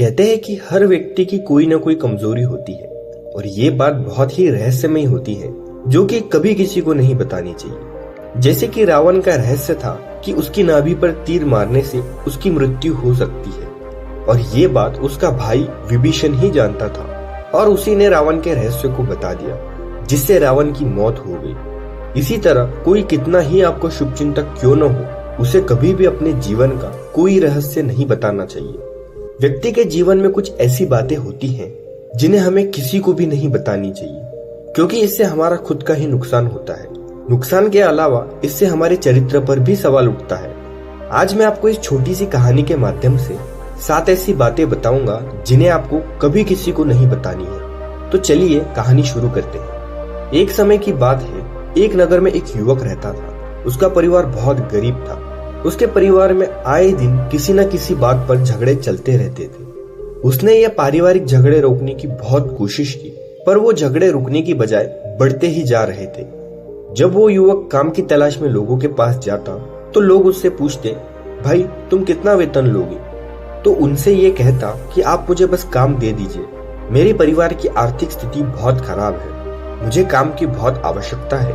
कहते हैं कि हर व्यक्ति की कोई ना कोई कमजोरी होती है और ये बात बहुत ही रहस्यमय होती है जो कि कभी किसी को नहीं बतानी चाहिए। जैसे कि रावण का रहस्य था कि उसकी नाभि पर तीर मारने से उसकी मृत्यु हो सकती है और ये बात उसका भाई विभीषण ही जानता था और उसी ने रावण के रहस्य को बता दिया जिससे रावण की मौत हो गई। इसी तरह कोई कितना ही आपको शुभचिंतक क्यों न हो, उसे कभी भी अपने जीवन का कोई रहस्य नहीं बताना चाहिए। व्यक्ति के जीवन में कुछ ऐसी बातें होती हैं जिन्हें हमें किसी को भी नहीं बतानी चाहिए, क्योंकि इससे हमारा खुद का ही नुकसान होता है। नुकसान के अलावा इससे हमारे चरित्र पर भी सवाल उठता है। आज मैं आपको इस छोटी सी कहानी के माध्यम से 7 ऐसी बातें बताऊंगा जिन्हें आपको कभी किसी को नहीं बतानी है। तो चलिए कहानी शुरू करते हैं। एक समय की बात है, एक नगर में एक युवक रहता था। उसका परिवार बहुत गरीब था। उसके परिवार में आए दिन किसी न किसी बात पर झगड़े चलते रहते थे। उसने ये पारिवारिक झगड़े रोकने की बहुत कोशिश की, पर वो झगड़े रुकने की बजाय बढ़ते ही जा रहे थे। जब वो युवक काम की तलाश में लोगों के पास जाता तो लोग उससे पूछते, भाई तुम कितना वेतन लोगे? तो उनसे ये कहता कि आप मुझे बस काम दे दीजिए, मेरे परिवार की आर्थिक स्थिति बहुत खराब है, मुझे काम की बहुत आवश्यकता है,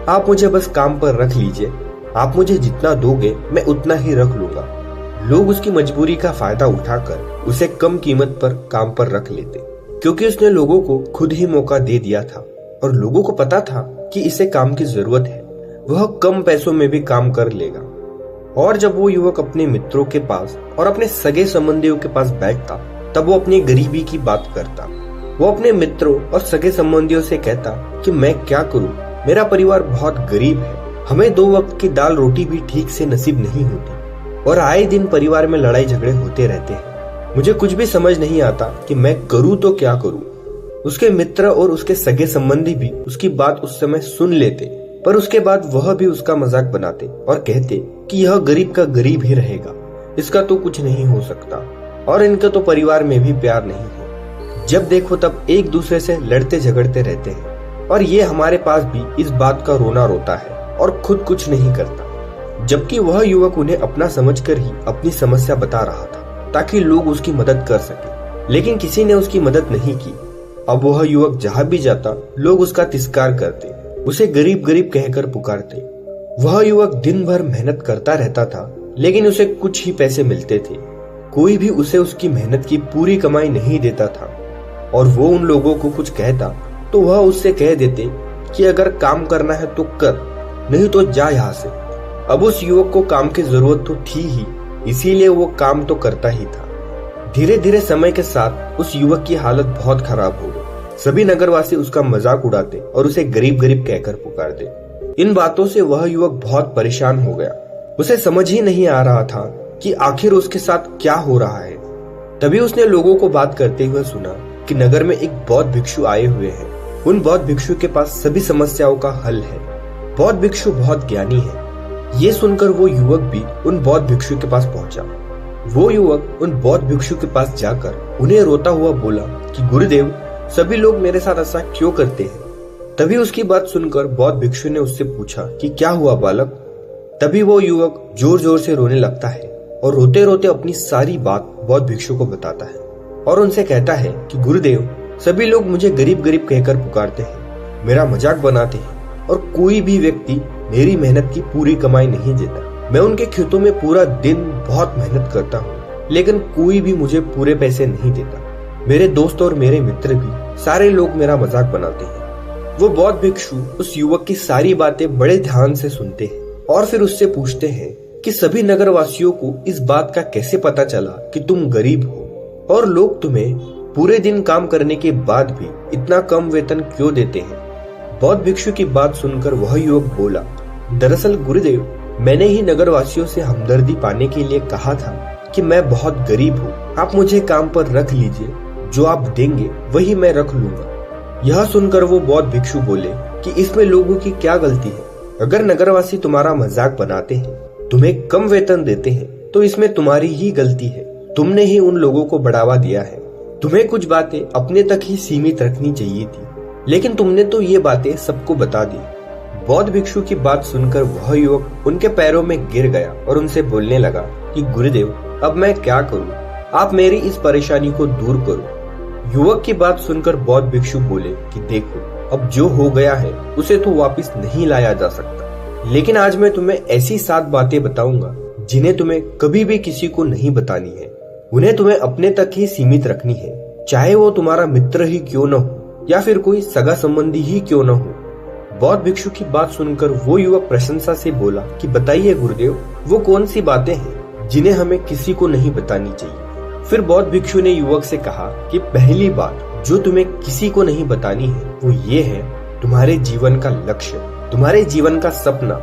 आप मुझे बस काम पर रख लीजिए, आप मुझे जितना दोगे मैं उतना ही रख लूंगा। लोग उसकी मजबूरी का फायदा उठाकर उसे कम कीमत पर काम पर रख लेते, क्योंकि उसने लोगों को खुद ही मौका दे दिया था और लोगों को पता था कि इसे काम की जरूरत है, वह कम पैसों में भी काम कर लेगा। और जब वो युवक अपने मित्रों के पास और अपने सगे संबंधियों के पास बैठता तब वो अपनी गरीबी की बात करता। वो अपने मित्रों और सगे संबंधियों से कहता कि मैं क्या करूं, मेरा परिवार बहुत गरीब है, हमें 2 वक्त की दाल रोटी भी ठीक से नसीब नहीं होती और आए दिन परिवार में लड़ाई झगड़े होते रहते हैं। मुझे कुछ भी समझ नहीं आता कि मैं करूं तो क्या करूं। उसके मित्र और उसके सगे संबंधी भी उसकी बात उस समय सुन लेते, पर उसके बाद वह भी उसका मजाक बनाते और कहते कि यह गरीब का गरीब ही रहेगा, इसका तो कुछ नहीं हो सकता और इनका तो परिवार में भी प्यार नहीं है। जब देखो तब एक दूसरे से लड़ते झगड़ते रहते हैं और ये हमारे पास भी इस बात का रोना रोता है और खुद कुछ नहीं करता। जबकि वह युवक उन्हें अपना समझकर ही अपनी समस्या बता रहा था ताकि लोग उसकी मदद कर सके, लेकिन किसी ने उसकी मदद नहीं की। अब वह युवक जहां भी जाता लोग उसका तिरस्कार करते, उसे गरीब गरीब कहकर पुकारते। वह युवक दिन भर मेहनत करता रहता था, लेकिन उसे कुछ ही पैसे मिलते थे। कोई भी उसे उसकी मेहनत की पूरी कमाई नहीं देता था और वो उन लोगों को कुछ कहता तो वह उससे कह देते कि अगर काम करना है तो कर, नहीं तो जा यहाँ से। अब उस युवक को काम की जरूरत तो थी ही, इसीलिए वो काम तो करता ही था। धीरे धीरे समय के साथ उस युवक की हालत बहुत खराब हो गई। सभी नगरवासी उसका मजाक उड़ाते और उसे गरीब गरीब कहकर पुकारते। इन बातों से वह युवक बहुत परेशान हो गया। उसे समझ ही नहीं आ रहा था कि आखिर उसके साथ क्या हो रहा है। तभी उसने लोगों को बात करते हुए सुना कि नगर में एक बौद्ध भिक्षु आए हुए हैं। उन बौद्ध भिक्षु के पास सभी समस्याओं का हल है। बौद्ध भिक्षु बहुत ज्ञानी है। ये सुनकर वो युवक भी उन बौद्ध भिक्षु के पास पहुंचा। वो युवक उन बौद्ध भिक्षु के पास जाकर उन्हें रोता हुआ बोला कि गुरुदेव, सभी लोग मेरे साथ ऐसा क्यों करते हैं? तभी उसकी बात सुनकर बौद्ध भिक्षु ने उससे पूछा कि क्या हुआ बालक? तभी वो युवक जोर जोर से रोने लगता है और रोते रोते अपनी सारी बात बौद्ध भिक्षु को बताता है और उनसे कहता है कि गुरुदेव, सभी लोग मुझे गरीब गरीब कहकर पुकारते हैं, मेरा मजाक बनाते हैं और कोई भी व्यक्ति मेरी मेहनत की पूरी कमाई नहीं देता। मैं उनके खेतों में पूरा दिन बहुत मेहनत करता हूँ, लेकिन कोई भी मुझे पूरे पैसे नहीं देता। मेरे दोस्त और मेरे मित्र भी सारे लोग मेरा मजाक बनाते हैं। वो बौद्ध भिक्षु उस युवक की सारी बातें बड़े ध्यान से सुनते हैं और फिर उससे पूछते हैं कि सभी नगरवासियों को इस बात का कैसे पता चला कि तुम गरीब हो और लोग तुम्हें पूरे दिन काम करने के बाद भी इतना कम वेतन क्यों देते हैं? बौद्ध भिक्षु की बात सुनकर वह युवक बोला, दरअसल गुरुदेव, मैंने ही नगरवासियों से हमदर्दी पाने के लिए कहा था कि मैं बहुत गरीब हूँ, आप मुझे काम पर रख लीजिए, जो आप देंगे वही मैं रख लूंगा। यह सुनकर वो बौद्ध भिक्षु बोले कि इसमें लोगों की क्या गलती है? अगर नगरवासी तुम्हारा मजाक बनाते हैं, तुम्हें कम वेतन देते हैं, तो इसमें तुम्हारी ही गलती है। तुमने ही उन लोगों को बढ़ावा दिया है। तुम्हें कुछ बातें अपने तक ही सीमित रखनी चाहिए थी, लेकिन तुमने तो ये बातें सबको बता दी। बौद्ध भिक्षु की बात सुनकर वह युवक उनके पैरों में गिर गया और उनसे बोलने लगा कि गुरुदेव, अब मैं क्या करूं? आप मेरी इस परेशानी को दूर करो। युवक की बात सुनकर बौद्ध भिक्षु बोले कि देखो, अब जो हो गया है उसे तो वापस नहीं लाया जा सकता, लेकिन आज मैं तुम्हें ऐसी 7 बातें बताऊंगा जिन्हें तुम्हें कभी भी किसी को नहीं बतानी है। उन्हें तुम्हें अपने तक ही सीमित रखनी है, चाहे वो तुम्हारा मित्र ही क्यों न हो या फिर कोई सगा संबंधी ही क्यों न हो। बौद्ध भिक्षु की बात सुनकर वो युवक प्रशंसा से बोला कि बताइए गुरुदेव, वो कौन सी बातें हैं जिन्हें हमें किसी को नहीं बतानी चाहिए। फिर बौद्ध भिक्षु ने युवक से कहा कि पहली बात जो तुम्हें किसी को नहीं बतानी है वो ये है तुम्हारे जीवन का लक्ष्य, तुम्हारे जीवन का सपना।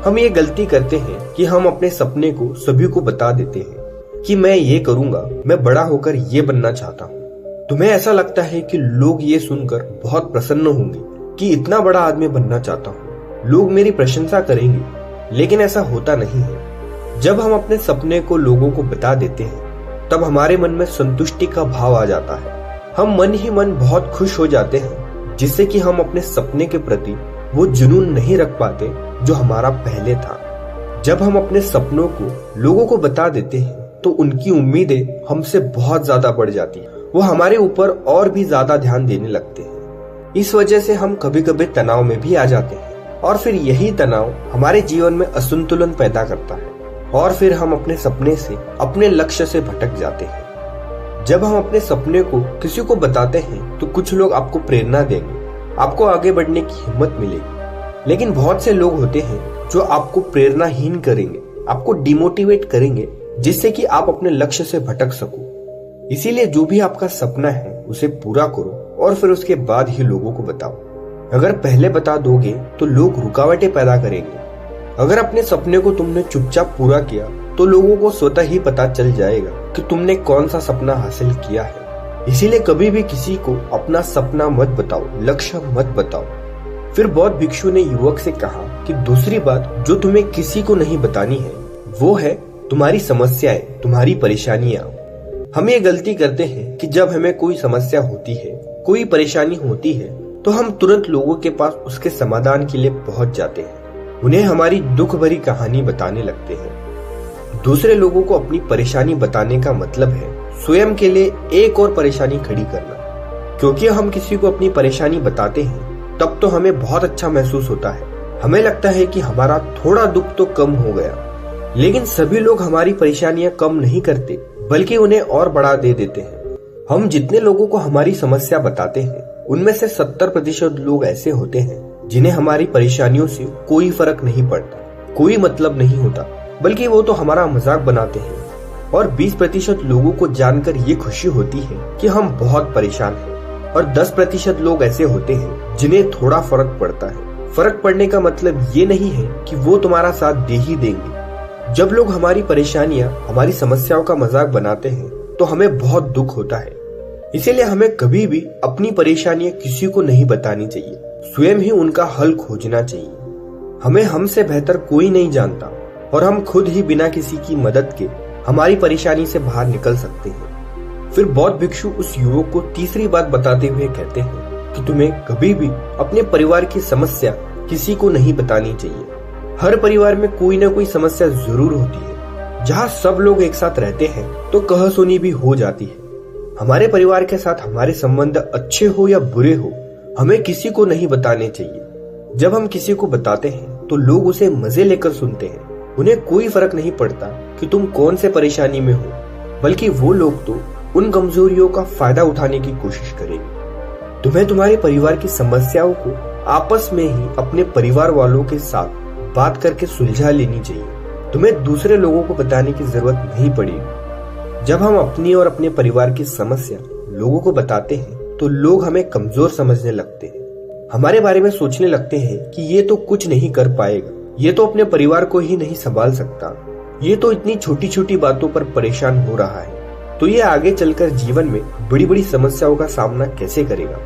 हम ये गलती करते हैं कि हम अपने सपने को सभी को बता देते हैं कि मैं ये करूंगा, मैं बड़ा होकर ये बनना चाहता हूँ। तुम्हें ऐसा लगता है कि लोग ये सुनकर बहुत प्रसन्न होंगे कि इतना बड़ा आदमी बनना चाहता हूँ, लोग मेरी प्रशंसा करेंगे, लेकिन ऐसा होता नहीं है। जब हम अपने सपने को लोगों को बता देते हैं तब हमारे मन में संतुष्टि का भाव आ जाता है। हम मन ही मन बहुत खुश हो जाते हैं, जिससे कि हम अपने सपने के प्रति वो जुनून नहीं रख पाते जो हमारा पहले था। जब हम अपने सपनों को लोगों को बता देते हैं तो उनकी उम्मीदें हमसे बहुत ज्यादा बढ़ जाती हैं, वो हमारे ऊपर और भी ज्यादा ध्यान देने लगते हैं। इस वजह से हम कभी कभी तनाव में भी आ जाते हैं और फिर यही तनाव हमारे जीवन में असंतुलन पैदा करता है और फिर हम अपने सपने से, अपने लक्ष्य से भटक जाते हैं। जब हम अपने सपने को किसी को बताते हैं तो कुछ लोग आपको प्रेरणा देंगे, आपको आगे बढ़ने की हिम्मत मिलेगी, लेकिन बहुत से लोग होते हैं जो आपको प्रेरणाहीन करेंगे, आपको डिमोटिवेट करेंगे, जिससे कि आप अपने लक्ष्य से भटक सको। इसीलिए जो भी आपका सपना है उसे पूरा करो और फिर उसके बाद ही लोगों को बताओ। अगर पहले बता दोगे तो लोग रुकावटें पैदा करेंगे। अगर अपने सपने को तुमने चुपचाप पूरा किया तो लोगों को स्वतः ही पता चल जाएगा कि तुमने कौन सा सपना हासिल किया है। इसीलिए कभी भी किसी को अपना सपना मत बताओ, लक्ष्य मत बताओ। फिर बौद्ध भिक्षु ने युवक से कहा कि दूसरी बात जो तुम्हें किसी को नहीं बतानी है वो है तुम्हारी समस्याएं, तुम्हारी परेशानियां। हम ये गलती करते हैं कि जब हमें कोई समस्या होती है, कोई परेशानी होती है, तो हम तुरंत लोगों के पास उसके समाधान के लिए पहुंच जाते हैं, उन्हें हमारी दुख भरी कहानी बताने लगते हैं। दूसरे लोगों को अपनी परेशानी बताने का मतलब है स्वयं के लिए एक और परेशानी खड़ी करना। क्योंकि हम किसी को अपनी परेशानी बताते हैं तब तो हमें बहुत अच्छा महसूस होता है, हमें लगता है कि हमारा थोड़ा दुख तो कम हो गया। लेकिन सभी लोग हमारी परेशानियां कम नहीं करते बल्कि उन्हें और बढ़ा दे देते हैं। हम जितने लोगों को हमारी समस्या बताते हैं उनमें से 70% लोग ऐसे होते हैं जिन्हें हमारी परेशानियों से कोई फर्क नहीं पड़ता, कोई मतलब नहीं होता, बल्कि वो तो हमारा मजाक बनाते हैं। और 20% लोगों को जानकर ये खुशी होती है कि हम बहुत परेशान हैं। और 10% लोग ऐसे होते हैं जिन्हें थोड़ा फर्क पड़ता है। फर्क पड़ने का मतलब ये नहीं है कि वो तुम्हारा साथ दे ही देंगे। जब लोग हमारी परेशानियां, हमारी समस्याओं का मजाक बनाते हैं तो हमें बहुत दुख होता है। इसीलिए हमें कभी भी अपनी परेशानियां किसी को नहीं बतानी चाहिए, स्वयं ही उनका हल खोजना चाहिए। हमें हमसे बेहतर कोई नहीं जानता और हम खुद ही बिना किसी की मदद के हमारी परेशानी से बाहर निकल सकते हैं। फिर बौद्ध भिक्षु उस युवक को तीसरी बात बताते हुए कहते हैं कि तुम्हें कभी भी अपने परिवार की समस्या किसी को नहीं बतानी चाहिए। हर परिवार में कोई ना कोई समस्या जरूर होती है। जहाँ सब लोग एक साथ रहते हैं तो कहासुनी भी हो जाती है। हमारे परिवार के साथ हमारे संबंध अच्छे हो या बुरे हो, हमें किसी को नहीं बताने चाहिए। जब हम किसी को बताते हैं तो लोग उसे मजे लेकर सुनते हैं। उन्हें कोई फर्क नहीं पड़ता कि तुम कौन से परेशानी में हो, बल्कि वो लोग तो उन कमजोरियों का फायदा उठाने की कोशिश करेंगे। तुम्हें तुम्हारे परिवार की समस्याओं को आपस में ही अपने परिवार वालों के साथ बात करके सुलझा लेनी चाहिए। तुम्हें दूसरे लोगों को बताने की जरूरत नहीं पड़ेगी। जब हम अपनी और अपने परिवार की समस्या लोगों को बताते हैं तो लोग हमें कमजोर समझने लगते हैं, हमारे बारे में सोचने लगते हैं कि ये तो कुछ नहीं कर पाएगा, ये तो अपने परिवार को ही नहीं संभाल सकता, ये तो इतनी छोटी छोटी बातों पर परेशान हो रहा है, तो ये आगे चलकर जीवन में बड़ी बड़ी समस्याओं का सामना कैसे करेगा।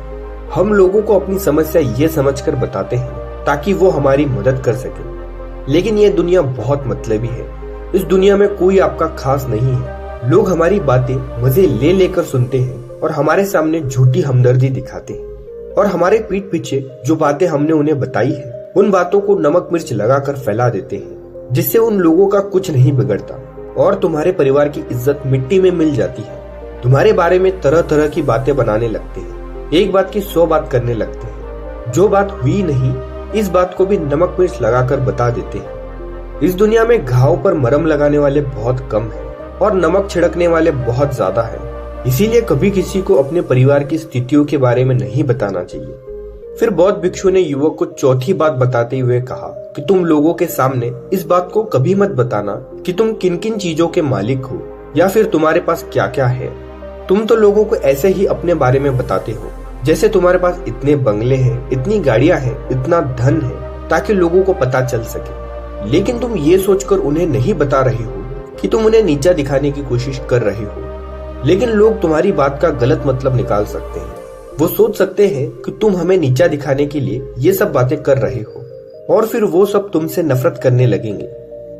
हम लोगों को अपनी समस्या ये समझकर बताते हैं ताकि वो हमारी मदद कर सके, लेकिन ये दुनिया बहुत मतलबी है। इस दुनिया में कोई आपका खास नहीं है। लोग हमारी बातें मजे ले लेकर सुनते हैं और हमारे सामने झूठी हमदर्दी दिखाते हैं और हमारे पीठ पीछे जो बातें हमने उन्हें बताई है उन बातों को नमक मिर्च लगाकर फैला देते हैं, जिससे उन लोगों का कुछ नहीं बिगड़ता और तुम्हारे परिवार की इज्जत मिट्टी में मिल जाती है। तुम्हारे बारे में तरह तरह की बातें बनाने लगते हैं, एक बात की 100 बात करने लगते हैं। जो बात हुई नहीं, इस बात को भी नमक मिर्च लगाकर बता देते हैं। इस दुनिया में घाव पर मरहम लगाने वाले बहुत कम हैं और नमक छिड़कने वाले बहुत ज्यादा हैं। इसीलिए कभी किसी को अपने परिवार की स्थितियों के बारे में नहीं बताना चाहिए। फिर बौद्ध भिक्षु ने युवक को चौथी बात बताते हुए कहा कि तुम लोगों के सामने इस बात को कभी मत बताना कि तुम किन किन चीजों के मालिक हो या फिर तुम्हारे पास क्या क्या है। तुम तो लोगों को ऐसे ही अपने बारे में बताते हो जैसे तुम्हारे पास इतने बंगले हैं, इतनी गाड़ियां हैं, इतना धन है, ताकि लोगों को पता चल सके। लेकिन तुम ये सोचकर उन्हें नहीं बता रहे हो कि तुम उन्हें नीचा दिखाने की कोशिश कर रहे हो। लेकिन लोग तुम्हारी बात का गलत मतलब निकाल सकते हैं। वो सोच सकते हैं कि तुम हमें नीचा दिखाने के लिए ये सब बातें कर रहे हो और फिर वो सब तुमसे नफरत करने लगेंगे।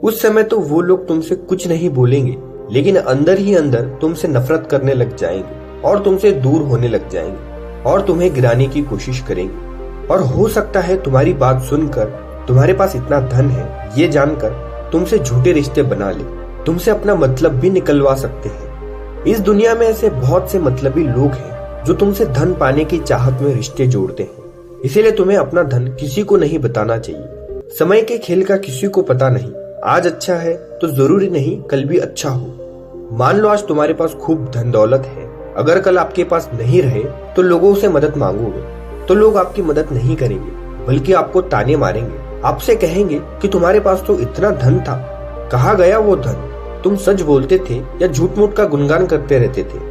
उस समय तो वो लोग तुमसे कुछ नहीं बोलेंगे, लेकिन अंदर ही अंदर तुमसे नफरत करने लग जाएंगे और तुमसे दूर होने लग जाएंगे और तुम्हें गिराने की कोशिश करेंगे। और हो सकता है तुम्हारी बात सुनकर, तुम्हारे पास इतना धन है ये जानकर तुमसे झूठे रिश्ते बना ले, तुमसे अपना मतलब भी निकलवा सकते हैं। इस दुनिया में ऐसे बहुत से मतलबी लोग हैं जो तुमसे धन पाने की चाहत में रिश्ते जोड़ते हैं। इसीलिए तुम्हें अपना धन किसी को नहीं बताना चाहिए। समय के खेल का किसी को पता नहीं। आज अच्छा है तो जरूरी नहीं कल भी अच्छा हो। मान लो आज तुम्हारे पास खूब धन दौलत है, अगर कल आपके पास नहीं रहे तो लोगों से मदद मांगोगे तो लोग आपकी मदद नहीं करेंगे, बल्कि आपको ताने मारेंगे। आपसे कहेंगे कि तुम्हारे पास तो इतना धन था, कहाँ गया वो धन? तुम सच बोलते थे या झूठ मूठ का गुणगान करते रहते थे?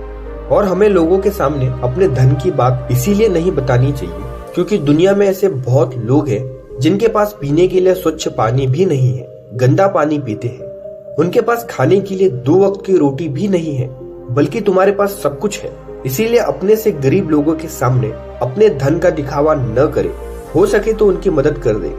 और हमें लोगों के सामने अपने धन की बात इसीलिए नहीं बतानी चाहिए क्योंकि दुनिया में ऐसे बहुत लोग हैं जिनके पास पीने के लिए स्वच्छ पानी भी नहीं है, गंदा पानी पीते हैं। उनके पास खाने के लिए 2 वक्त की रोटी भी नहीं है, बल्कि तुम्हारे पास सब कुछ है। इसीलिए अपने से गरीब लोगों के सामने अपने धन का दिखावा न करे, हो सके तो उनकी मदद कर दे।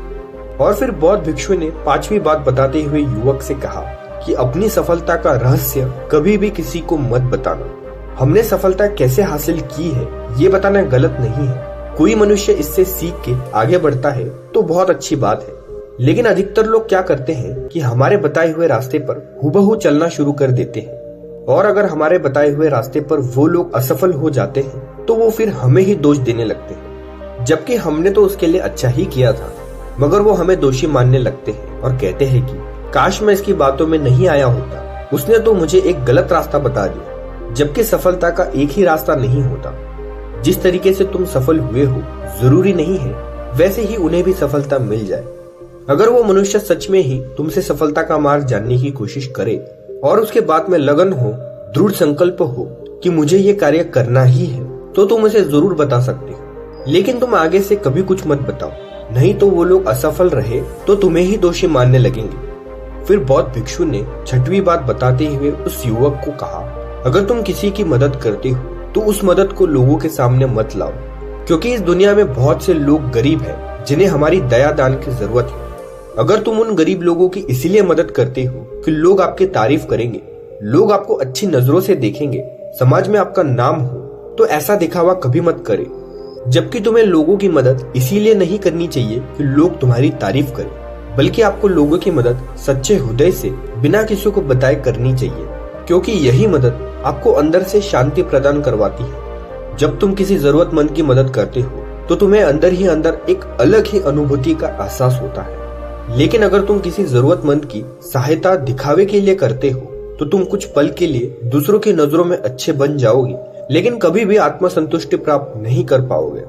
और फिर बौद्ध भिक्षु ने 5वीं बात बताते हुए युवक से कहा कि अपनी सफलता का रहस्य कभी भी किसी को मत बताना। हमने सफलता कैसे हासिल की है ये बताना गलत नहीं है। कोई मनुष्य इससे सीख के आगे बढ़ता है तो बहुत अच्छी बात है। लेकिन अधिकतर लोग क्या करते हैं कि हमारे बताए हुए रास्ते पर हुबहू चलना शुरू कर देते हैं, और अगर हमारे बताए हुए रास्ते पर वो लोग असफल हो जाते हैं तो वो फिर हमें ही दोष देने लगते हैं, जबकि हमने तो उसके लिए अच्छा ही किया था। मगर वो हमें दोषी मानने लगते हैं और कहते हैं कि काश मैं इसकी बातों में नहीं आया होता, उसने तो मुझे एक गलत रास्ता बता दिया। जबकि सफलता का एक ही रास्ता नहीं होता। जिस तरीके से तुम सफल हुए हो जरूरी नहीं है वैसे ही उन्हें भी सफलता मिल जाए। अगर वो मनुष्य सच में ही तुमसे सफलता का मार्ग जानने की कोशिश करे और उसके बाद में लगन हो, दृढ़ संकल्प हो कि मुझे ये कार्य करना ही है, तो तुम उसे जरूर बता सकते हो। लेकिन तुम आगे से कभी कुछ मत बताओ, नहीं तो वो लोग असफल रहे तो तुम्हें ही दोषी मानने लगेंगे। फिर बौद्ध भिक्षु ने 6वीं बात बताते हुए उस युवक को कहा, अगर तुम किसी की मदद करते हो तो उस मदद को लोगों के सामने मत लाओ, क्योंकि इस दुनिया में बहुत से लोग गरीब हैं जिन्हें हमारी दया दान की जरूरत है। अगर तुम उन गरीब लोगों की इसीलिए मदद करते हो कि लोग आपकी तारीफ करेंगे, लोग आपको अच्छी नजरों से देखेंगे, समाज में आपका नाम हो, तो ऐसा दिखावा कभी मत करे। जबकि तुम्हें लोगों की मदद इसीलिए नहीं करनी चाहिए कि लोग तुम्हारी तारीफ करें, बल्कि आपको लोगों की मदद सच्चे हृदय से बिना किसी को बताए करनी चाहिए, क्योंकि यही मदद आपको अंदर से शांति प्रदान करवाती है। जब तुम किसी जरूरतमंद की मदद करते हो तो तुम्हें अंदर ही अंदर एक अलग ही अनुभूति का एहसास होता है। लेकिन अगर तुम किसी जरूरतमंद की सहायता दिखावे के लिए करते हो तो तुम कुछ पल के लिए दूसरों की नजरों में अच्छे बन जाओगे, लेकिन कभी भी आत्मसंतुष्टि प्राप्त नहीं कर पाओगे।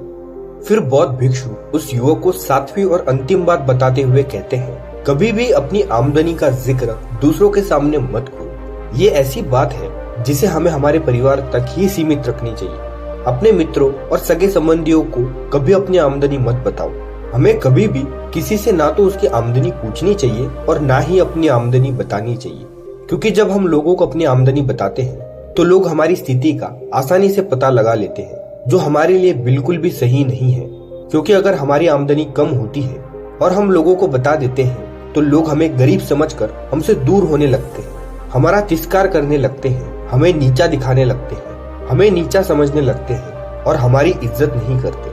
फिर बौद्ध भिक्षु उस युवक को 7वीं और अंतिम बात बताते हुए कहते हैं, कभी भी अपनी आमदनी का जिक्र दूसरों के सामने मत करो। ये ऐसी बात है जिसे हमें हमारे परिवार तक ही सीमित रखनी चाहिए। अपने मित्रों और सगे संबंधियों को कभी अपनी आमदनी मत बताओ। हमें कभी भी किसी से ना तो उसकी आमदनी पूछनी चाहिए और ना ही अपनी आमदनी बतानी चाहिए, क्योंकि जब हम लोगों को अपनी आमदनी बताते हैं तो लोग हमारी स्थिति का आसानी से पता लगा लेते हैं, जो हमारे लिए बिल्कुल भी सही नहीं है। क्योंकि अगर हमारी आमदनी कम होती है और हम लोगों को बता देते हैं तो लोग हमें गरीब समझकर हमसे दूर होने लगते हैं, हमारा तिरस्कार करने लगते हैं, हमें नीचा दिखाने लगते हैं, हमें नीचा समझने लगते हैं और हमारी इज्जत नहीं करते।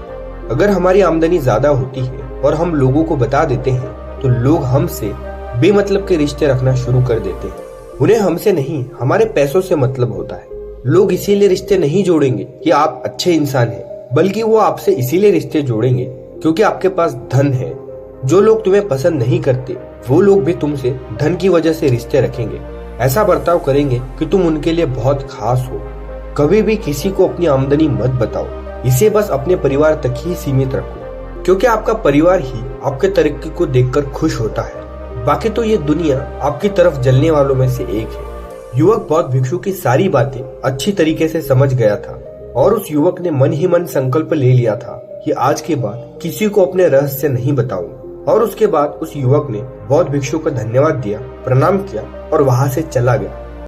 अगर हमारी आमदनी ज्यादा होती है और हम लोगों को बता देते हैं तो लोग हमसे बेमतलब के रिश्ते रखना शुरू कर देते हैं। उन्हें हमसे नहीं, हमारे पैसों से मतलब होता है। लोग इसीलिए रिश्ते नहीं जोड़ेंगे कि आप अच्छे इंसान हैं, बल्कि वो आपसे इसीलिए रिश्ते जोड़ेंगे क्योंकि आपके पास धन है। जो लोग तुम्हें पसंद नहीं करते वो लोग भी तुमसे धन की वजह से रिश्ते रखेंगे। ऐसा बर्ताव करेंगे कि तुम उनके लिए बहुत खास हो। कभी भी किसी को अपनी आमदनी मत बताओ, इसे बस अपने परिवार तक ही सीमित रखो, क्योंकि आपका परिवार ही आपके तरक्की को देखकर खुश होता है। बाकी तो ये दुनिया आपकी तरफ जलने वालों में से एक है। युवक बौद्ध भिक्षु की सारी बातें अच्छी तरीके से समझ गया था और उस युवक ने मन ही मन संकल्प ले लिया था कि आज के बाद किसी को अपने रहस्य नहीं बताऊंगा। और उसके बाद उस युवक ने बौद्ध भिक्षु को धन्यवाद दिया, प्रणाम किया और वहां से चला गया।